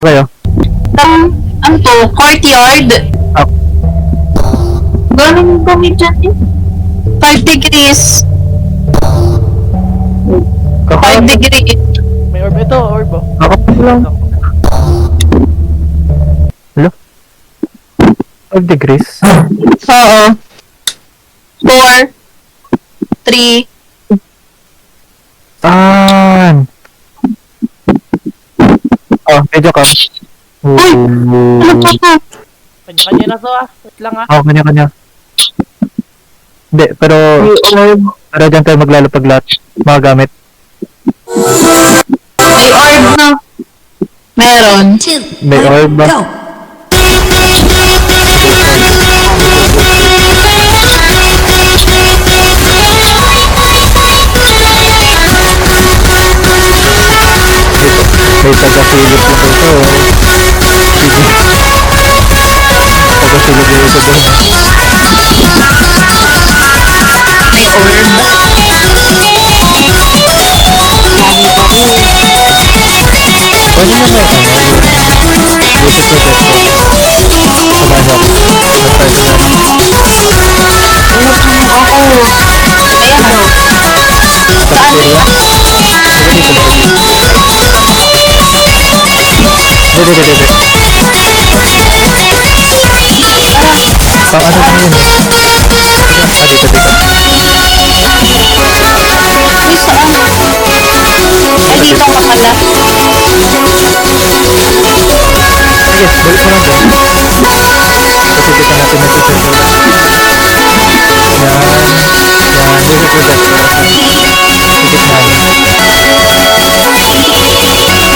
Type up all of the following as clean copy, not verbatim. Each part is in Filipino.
Kayo? Ano to? Courtyard? Ah. Galing kami dyan eh. 5 degrees. 5 degrees. May orb ito, orb oh. Ako lang. Hello? 5 degrees? Oo. 4 3 Saan? Oh, medyo ka. Uy! Ano pa to? Kanya-kanya na to Wait lang Oh, kanya-kanya. Hindi, pero dyan tayo maglalapag lahat. Mga gamit. May orb na. Meron. May orb ba? May taga-silip lang ito. Sige. Taga-silip lang ito doon. May orb. Pwede na may Beauty projector. Sabado. Ano ako? Dede. Paano ba yun? Dito. Uy, saan? Ay, dito ka pala. Sige, balik mo lang doon. Kasi dito natin nag-projector. Yan, dito projector. Dikit na.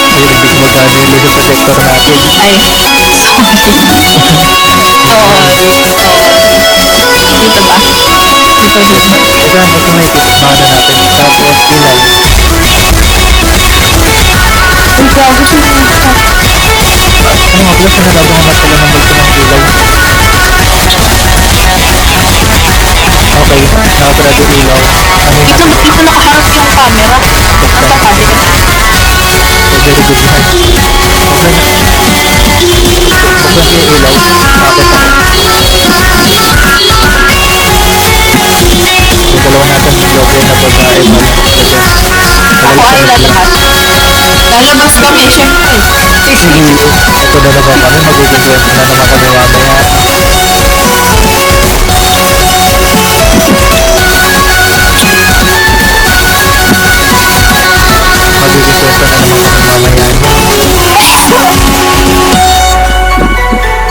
Ayun, hindi ko magkano yung laser projector natin. Ay. Oo. Dito ba? Yan, automatic. Paano natin? Tapos, ilaw. Uy, gago siya na ito. Ano nga pala, sinalabangan na pala ng multo ng ilaw. Okay, nakaparado ilaw. Ano yun? Dito nakaharap yung camera. Nasa cabinet. Very good yan. Buksan yung ilaw. Akit ako. Yung dalawa natin lobby na babae pala. Ako ay lalabas. Lalabas kami, syempre. Sige, ito na naman kami. Magkukumpleto na naman kami mamaya. Magkukumpleto na naman kami mamaya.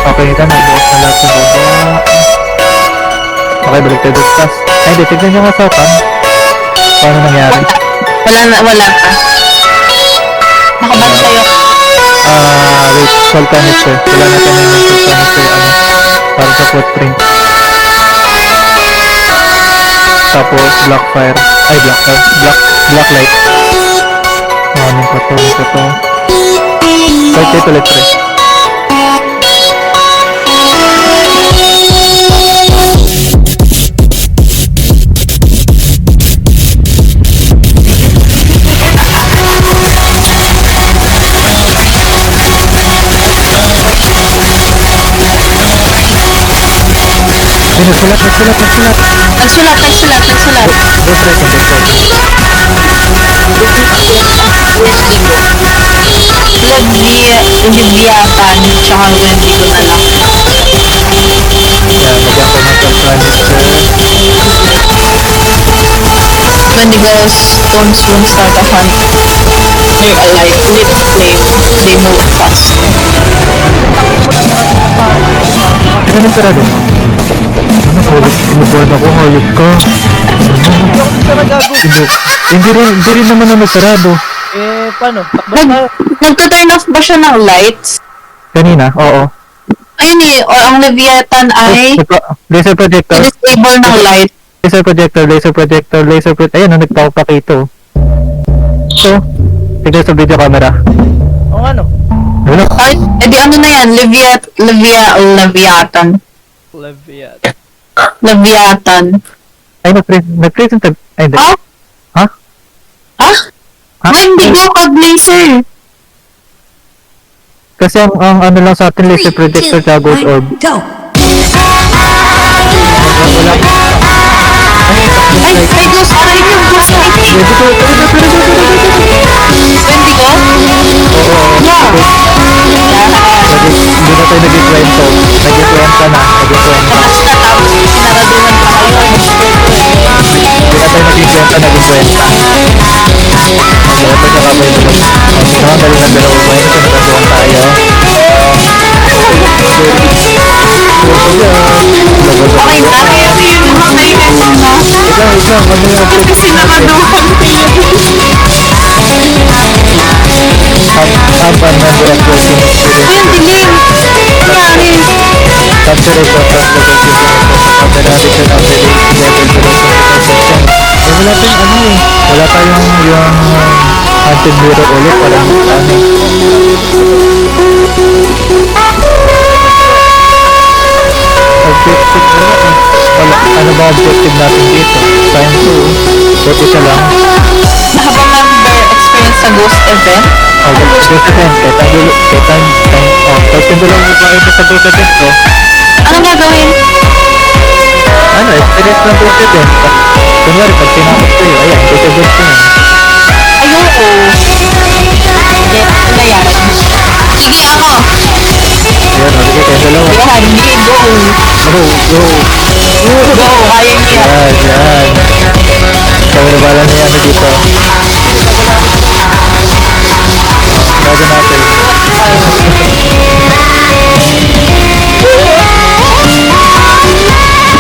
Okay, ito na. Bukas na lahat sa baba. Okay, balik tayo discuss. Ay, hindi. Tignan nyo nga sa pan. Paano nangyari? Wala pa. Nakabantay ako. Wait, salt canister. Wala na tayo ng salt canister, para sa footprint. Tapos, black fire. Ay, black fire. Black light. Anong pa to? Wait, ito ulit, pre. Ay, nagsulat. Nagsulat. Go straight on this side. Leviathan, tsaka Wendigo na lang. Yan, lagyan ko ng salt canister. Wendigo's stones won't start a hunt. They're alive. Live flame. They move fast. Ano nang sarado? Ano, sinubuhan ako, hayop ka. Hindi ako dito na gago. Hindi rin naman ano sarado. Paano? Takbo tayo. Nagka-turn off ba siya ng lights? Kanina, oo. Ayun eh, o ang Leviathan ay Laser projector. disable ng light. Laser projector. Ayan, nagpapakito. So, tignan sa video camera. O ano? Ano? Ay, edi ano na yan? Leviathan. Leviathan. Ay, nag-present. Ay, hindi. Ha? Ha? Ha? Ha? Wendigo, Coglaser. Kasi ang ano lang sa atin, laser predictor tsaka ghost orb. Go! Wala. Ay, may ghost light yung ghost light eh. Wendigo? Yeah. Hindi na tayo nag-ikwento. Nag-ikwenta na. Nag-ikwenta. Tapos na tapos sinaraduhan pa kayo. Hindi na tayo nag-ikwenta. Nag-ikwenta. Ito siya kabay naman. Ang galing ng dalawa ba yun? Nagkatuan tayo. Okay na, kaya yung mga naimeso na. Wait lang. Ano yung objective Kasi natin? naraduhan. Have a number of working experience. Uy, ang dilim. Nangyari. Capture a shot of the addition of the level below section. Wala tayong ano eh. Wala tayong yung anti-mirror ulit. Parang ano. Objective wala eh. Wala. Ano ba objective natin dito? Time 2. Buti siya lang. Habang number experience sa ghost event, Ghost event. Tapos yung dalawang babae na sa ghost event ko. anong gagawin? Ano, experience ng ghost event. Kunwari, pag tinapos ko yun, ayan, ghost event ko yun. Ayoko. Hindi, ano yan? Sige ako. Ayan, sige kayo dalawa. Yan, hindi, go. Go! Go, kaya niya. Yan. Kami na bala na yan dito. Bago natin.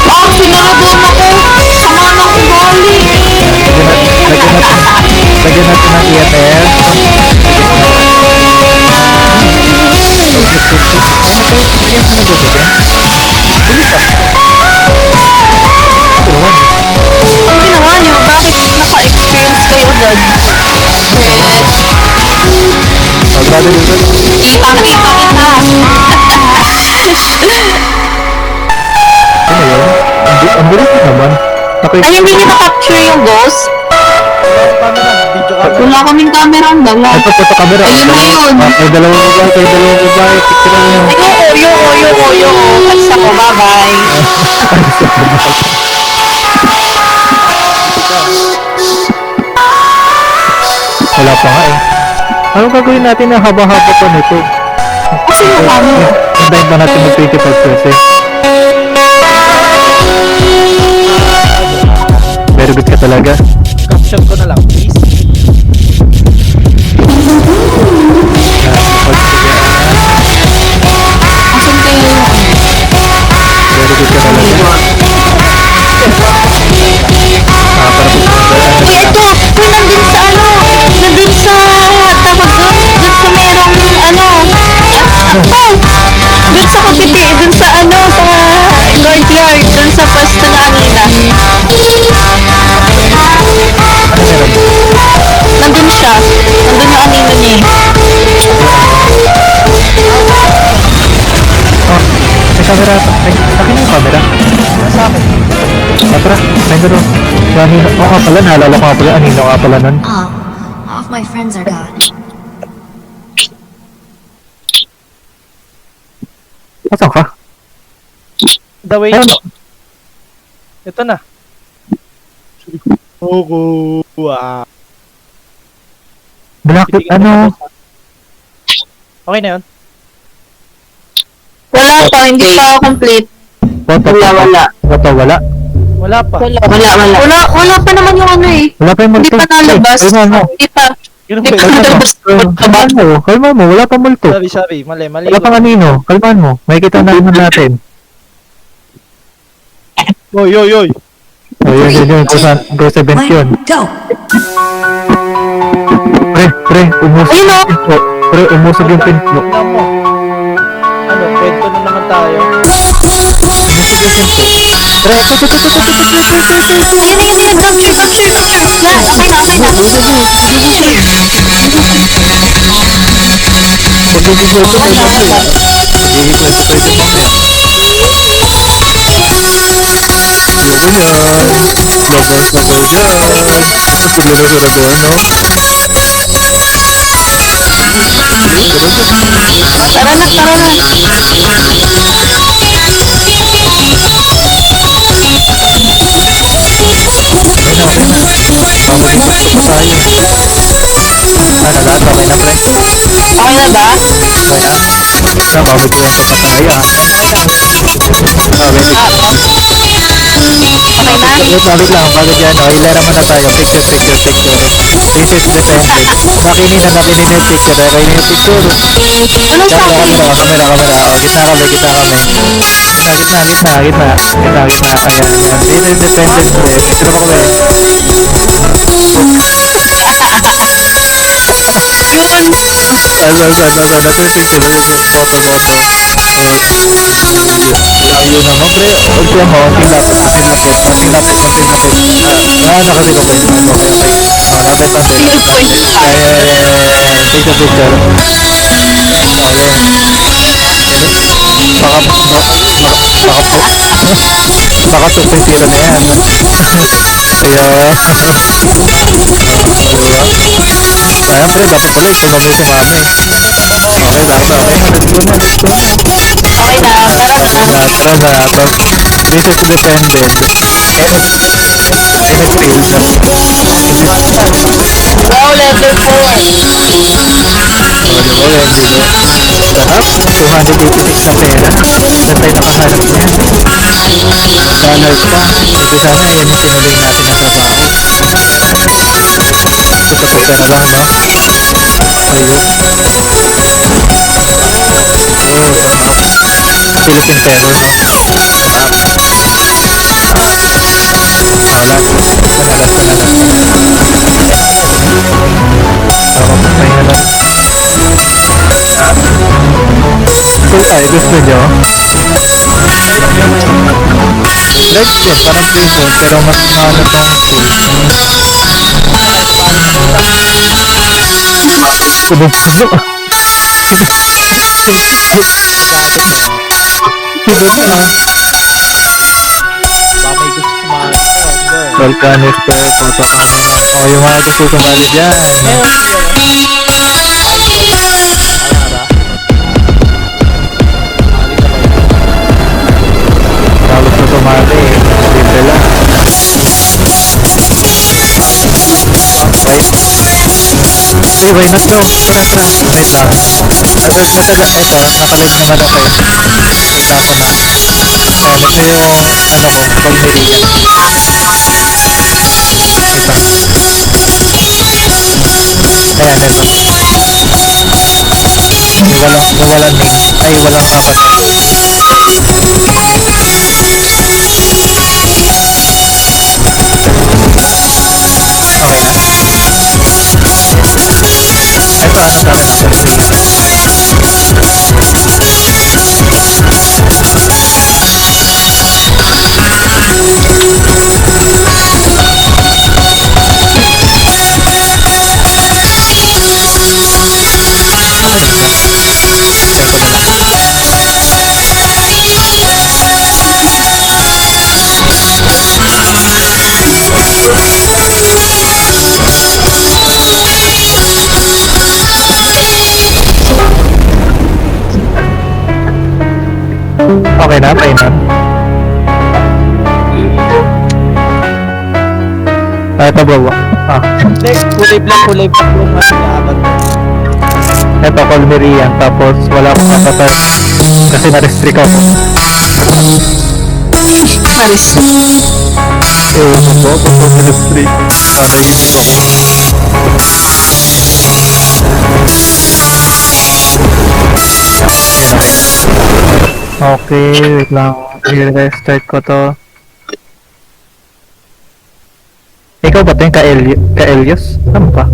Oh, sinaraduhan ako. Sama ng ugali. Lagyan natin ng EMF. Ang ginawa niyo, bakit naka-experience kayo agad? Pagbago dito. Kita. Ano yun? Ang bilis na naman. Ay, hindi niyo na-capture yung ghost? Camera, video camera. Wala kaming camera ang dala. Ito, photo camera. Ayun na yun. May dalawang babae. Picture mo yun. Ayoko. Alis ako, bye-bye. Wala pa nga eh. Anong gagawin natin na haba-haba pa nito? Kasi yung ano, Hintayin pa natin mag-25%. Very good ka talaga. Caption ko na lang, please. asan kayo yung ano? Very good ka talaga. Para po Uy, ito! Uy, nandun sa ano? Nandun sa, tawag doon? Dun sa merong, ano? Dun sa kapiti, dun sa ano, sa courtyard, dun sa pwesto na kanina. ano meron? Nandun siya. Nandun na kanina niya eh. Oh, may camera. Akin yung camera. Sa akin. Tara, may gano'n. Anino, nga pala, naalala ko nga pala. Anino nga pala nun. Oh, all of my friends are gone. Asan ka? The way. Ano? Ito na. Wow. Black, ano? Okay na yun. Wala pa, hindi pa complete. Photo, Wala. Photo, wala. Wala pa. Wala pa naman yung ano eh. Wala pa yung Hindi multo. pa nalabas. Ay, kalma mo. Hindi pa. Yun Hindi ba pa yun? nalabas. Kalmaan mo. Kalmaan mo. Wala pa multo. Sorry. Mali. Wala pang anino. Kalmaan mo. Makikita naman natin. Oy. O, yun. Ghost event yun. Go! Pre, umusog Ayun, yung oh. pinto. Pre, umusog yung pinto. Tingnan mo. Ano, kwento na naman tayo. Pre, Ayun. Capture. Yan, okay na. Tara na, tara na. Ano lahat? Okay na, pre? Okay na ba? Okay na? Nakabigyan ko pa tayo, ah. Wait lang, bago dyan, oh, ilera mo na tayo. Picture. This is dependent. Nakinin na yung picture, nakinin yung picture. Ano sa akin? Kamera. Oh, gitna kami. Gitna. Ayan. This is dependent. Picture mo kami. Ayun naman, pre. Huwag siya mo. Konting lapit. Nakasig ko. Lapit. Picture. Baka 2.0 na yan. Ayan, pre. Dapat pala. Ito mo si mami. Okay. Let's go na. Okay na, tara na. Tara na. This is dependent. Wow, level 4. Sarap. 286 na pera. Saan tayo nakahanap niyan? Dollar pa. Ito sana yun yung tinuloy natin na trabaho. Ito po pera lang, no? Philippine Peso, no? Sarap. Kung tayo gusto nyo, let's get parang free phone pero mas maano tong full. Subok. Baka may gusto kumain. Volcanic spare photo camera. O yung mga gusto kumali dyan. Halos na tumali. Libre lang. Ay, why not bro? Wait lang. Wait lang. Ito, nakalag naman ako eh. Kita ko na. Ito yung, ano ko, Palmerian. Ayan, ito. Walang name. Ay, walang avatar. Okay na. Ito, ano gamit ko? Okay na, tayo na. Ito bro. Kulay black yung ano na Ito, Colmerian. Tapos wala akong avatar. Kasi na-restrict ako. Alis. Ewan ko po, kung na-restrict. Nakainip ako. Okay, wait lang. I-restart ko to. Ikaw ba ito yung ka-Elios? Ano pa?